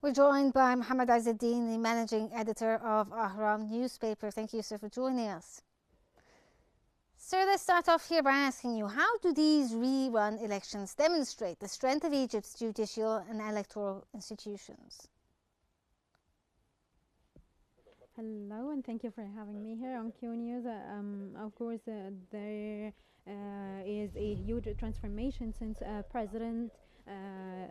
We're joined by Mohammed Azzeddin, the managing editor of Ahram newspaper. Thank you, sir, for joining us. Sir, let's start off here by asking you, how do these rerun elections demonstrate the strength of Egypt's judicial and electoral institutions? Hello, and thank you for having me here on Qnews. Of course, there is a huge transformation since President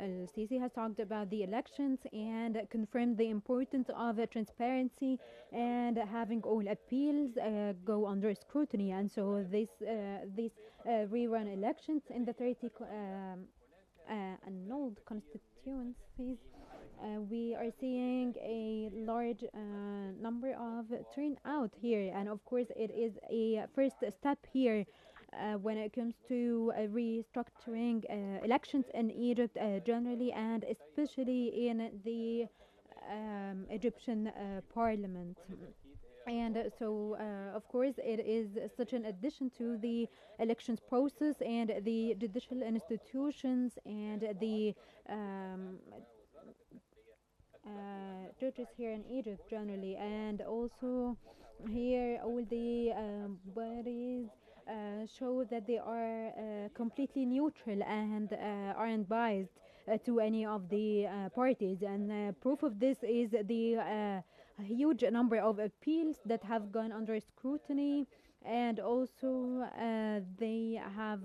Al-Sisi has talked about the elections and confirmed the importance of transparency and having all appeals go under scrutiny. And so these rerun elections in the 30 annulled constituencies, we are seeing a large number of turnout here, and of course, it is a first step here when it comes to restructuring elections in Egypt generally, and especially in the Egyptian parliament. And of course, it is such an addition to the elections process and the judicial institutions and the judges here in Egypt generally, and also here all the bodies show that they are completely neutral and aren't biased to any of the parties. And proof of this is the huge number of appeals that have gone under scrutiny, and also they have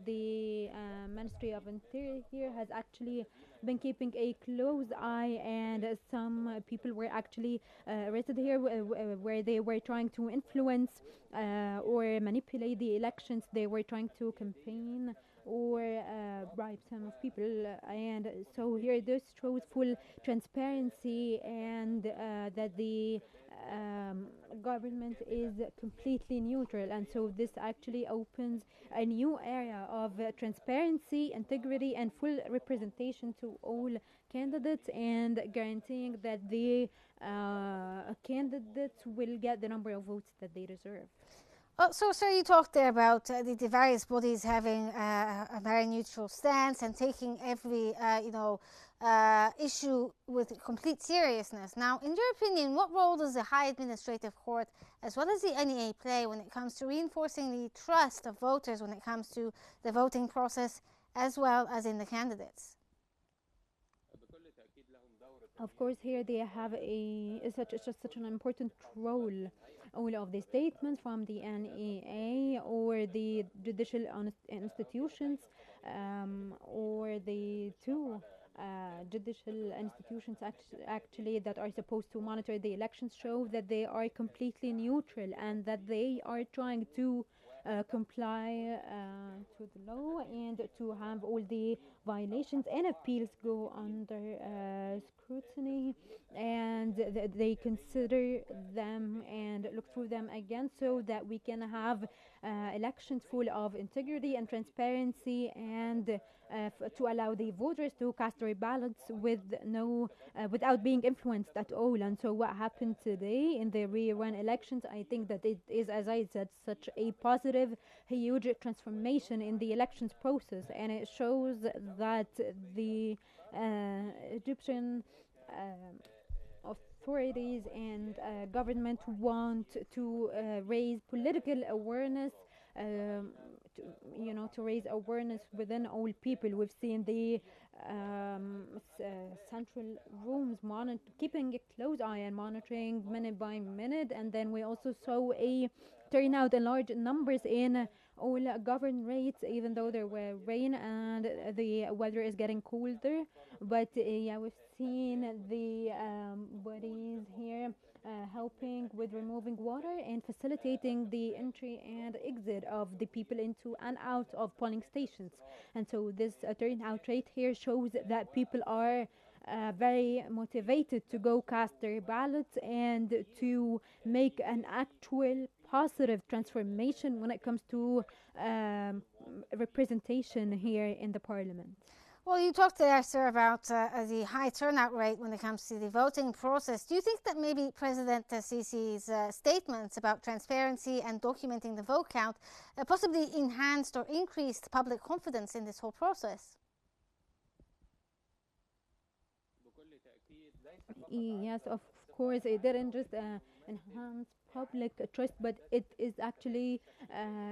the Ministry of Interior here has actually been keeping a close eye, and some people were actually arrested here where they were trying to influence or manipulate the elections. They were trying to campaign or bribe some of people, and so here this shows full transparency, and that the um, government is completely neutral, and so this actually opens a new area of transparency, integrity, and full representation to all candidates, and guaranteeing that the candidates will get the number of votes that they deserve. Oh, so, sir, you talked there about the various bodies having a very neutral stance and taking every, issue with complete seriousness. Now, in your opinion, what role does the High Administrative Court, as well as the NEA, play when it comes to reinforcing the trust of voters when it comes to the voting process, as well as in the candidates? Of course, here they have such an important role. All of the statements from the NEA or the judicial institutions, or the two judicial institutions actually that are supposed to monitor the elections, show that they are completely neutral and that they are trying to comply to the law, and to have all the violations and appeals go under scrutiny, and they consider them and look through them again, so that we can have elections full of integrity and transparency, and to allow the voters to cast their ballots with no without being influenced at all. And so what happened today in the rerun elections, I think that it is, as I said, such a positive, huge transformation in the elections process, and it shows that the Egyptian authorities and government want to raise political awareness, um, to, to raise awareness within all people. We've seen the central rooms keeping a close eye and monitoring minute by minute, and then we also saw a turnout in large numbers in all governorates, even though there were rain and the weather is getting colder. But yeah, we've seen the bodies here helping with removing water and facilitating the entry and exit of the people into and out of polling stations. And so this turnout rate here shows that people are very motivated to go cast their ballots and to make an actual positive transformation when it comes to um, representation here in the parliament. Well, you talked there, sir, about the high turnout rate when it comes to the voting process. Do you think that maybe President Sisi's statements about transparency and documenting the vote count possibly enhanced or increased public confidence in this whole process? Yes, of course, it didn't just enhance public trust, but it is actually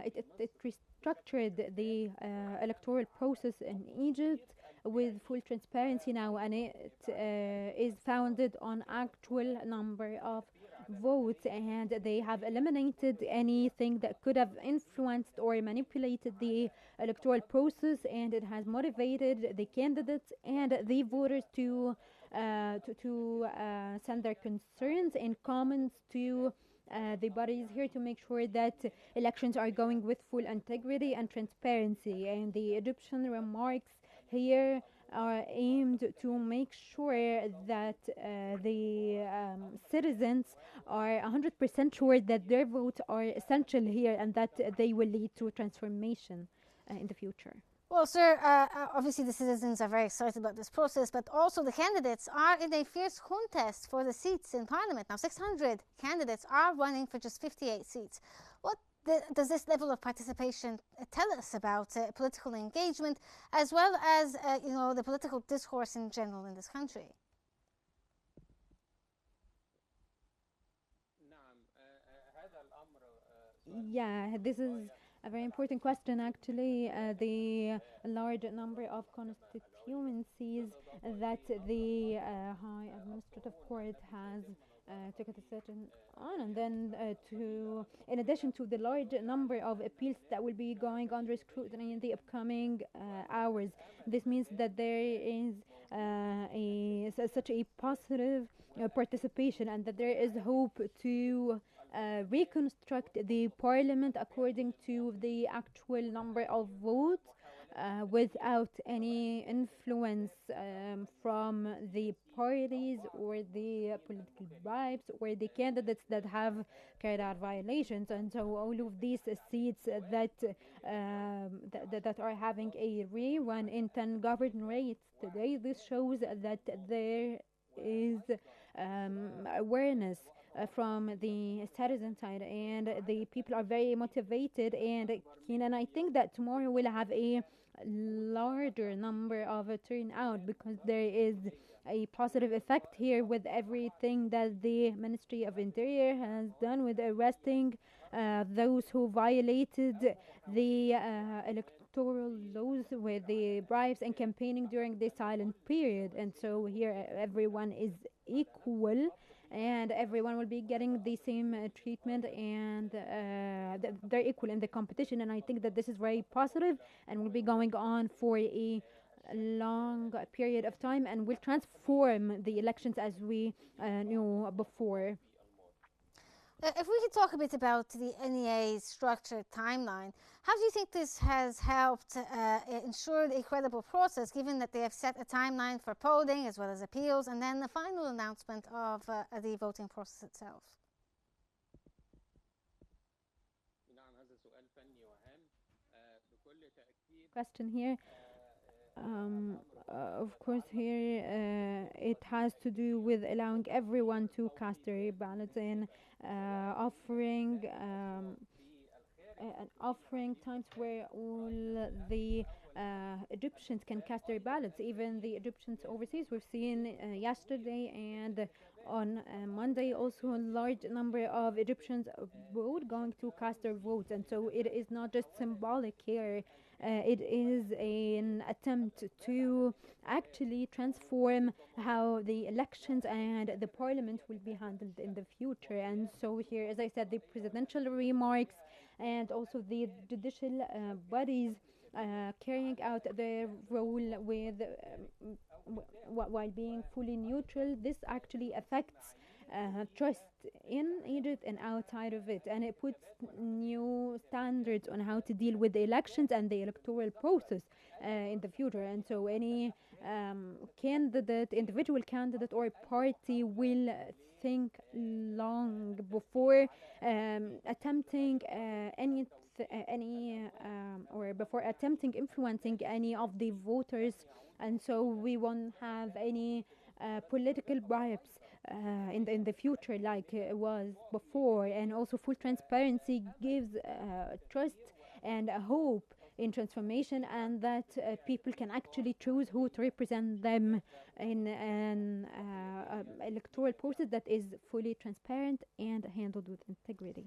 it restructured the electoral process in Egypt with full transparency now, and it is founded on actual number of votes, and they have eliminated anything that could have influenced or manipulated the electoral process, and it has motivated the candidates and the voters to send their concerns and comments to the bodies here to make sure that elections are going with full integrity and transparency. And the Egyptian remarks here are aimed to make sure that the citizens are 100% sure that their votes are essential here and that they will lead to transformation in the future. Well, sir, obviously the citizens are very excited about this process, but also the candidates are in a fierce contest for the seats in Parliament. Now, 600 candidates are running for just 58 seats. What does this level of participation tell us about political engagement, as well as, the political discourse in general in this country? Yeah, this is a very important question actually. The large number of constituencies that the High Administrative Court has took a decision on, and then in addition to the large number of appeals that will be going under scrutiny in the upcoming hours, this means that there is such a positive participation, and that there is hope to reconstruct the parliament according to the actual number of votes without any influence from the parties or the political bribes or the candidates that have carried out violations. And so all of these seats that are having a rerun in 10 governorates today, this shows that there is awareness from the citizen side, and the people are very motivated and keen, and I think that tomorrow we'll have a larger number of a turnout because there is a positive effect here with everything that the Ministry of Interior has done with arresting those who violated the electoral laws with the bribes and campaigning during the silent period. And so here everyone is equal and everyone will be getting the same treatment, and they're equal in the competition. And I think that this is very positive and will be going on for a long period of time and will transform the elections as we knew before. If we could talk a bit about the NEA's structured timeline, how do you think this has helped ensure a credible process, given that they have set a timeline for polling as well as appeals and then the final announcement of the voting process itself? Question here. Of course, here it has to do with allowing everyone to cast their ballots and offering times where all the Egyptians can cast their ballots, even the Egyptians overseas. We've seen yesterday and on Monday also a large number of Egyptians abroad going to cast their votes, and so it is not just symbolic here. It is an attempt to actually transform how the elections and the parliament will be handled in the future. And so here, as I said, the presidential remarks and also the judicial bodies carrying out their role with while being fully neutral, this actually affects trust in Egypt and outside of it, and it puts new standards on how to deal with the elections and the electoral process in the future. And so any individual candidate or party will think long before attempting before attempting influencing any of the voters, and so we won't have any political bribes in the future like it was before. And also full transparency gives trust and a hope in transformation, and that people can actually choose who to represent them in an electoral process that is fully transparent and handled with integrity.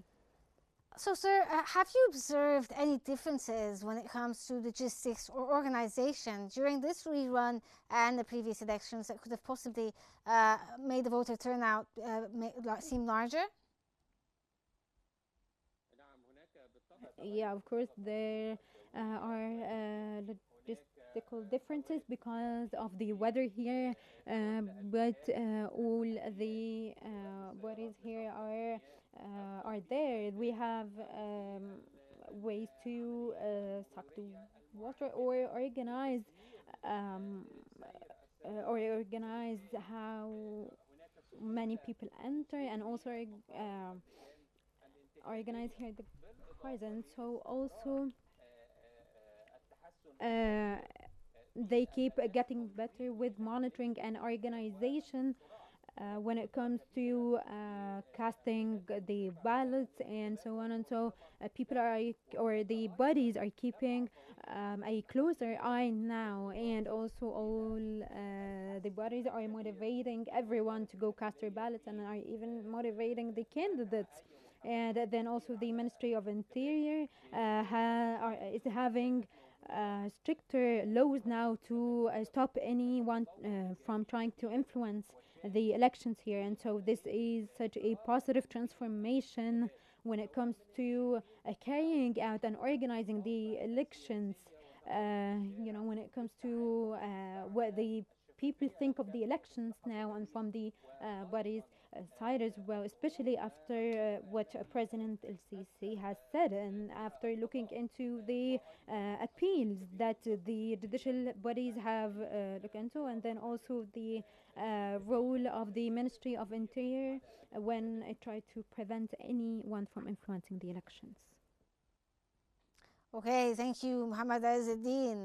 So, sir, have you observed any differences when it comes to logistics or organization during this rerun and the previous elections that could have possibly made the voter turnout seem larger? Yeah, of course, there are logistical differences because of the weather here, but all the bodies here are there. We have ways to suck the water or um, organize how many people enter, and also organize here the cars. And so also uh, they keep getting better with monitoring and organization when it comes to casting the ballots and so on. And so people are, or the bodies are keeping a closer eye now, and also all the bodies are motivating everyone to go cast their ballots, and are even motivating the candidates. And then also the Ministry of Interior is having stricter laws now to stop anyone from trying to influence the elections here. And so this is such a positive transformation when it comes to carrying out and organizing the elections. When it comes to what the people think of the elections now, and from the bodies side as well, especially after what President El-Sisi has said, and after looking into the appeals that the judicial bodies have looked into, and then also the role of the Ministry of Interior when it tried to prevent anyone from influencing the elections. Okay, thank you, Muhammad Azzeddin.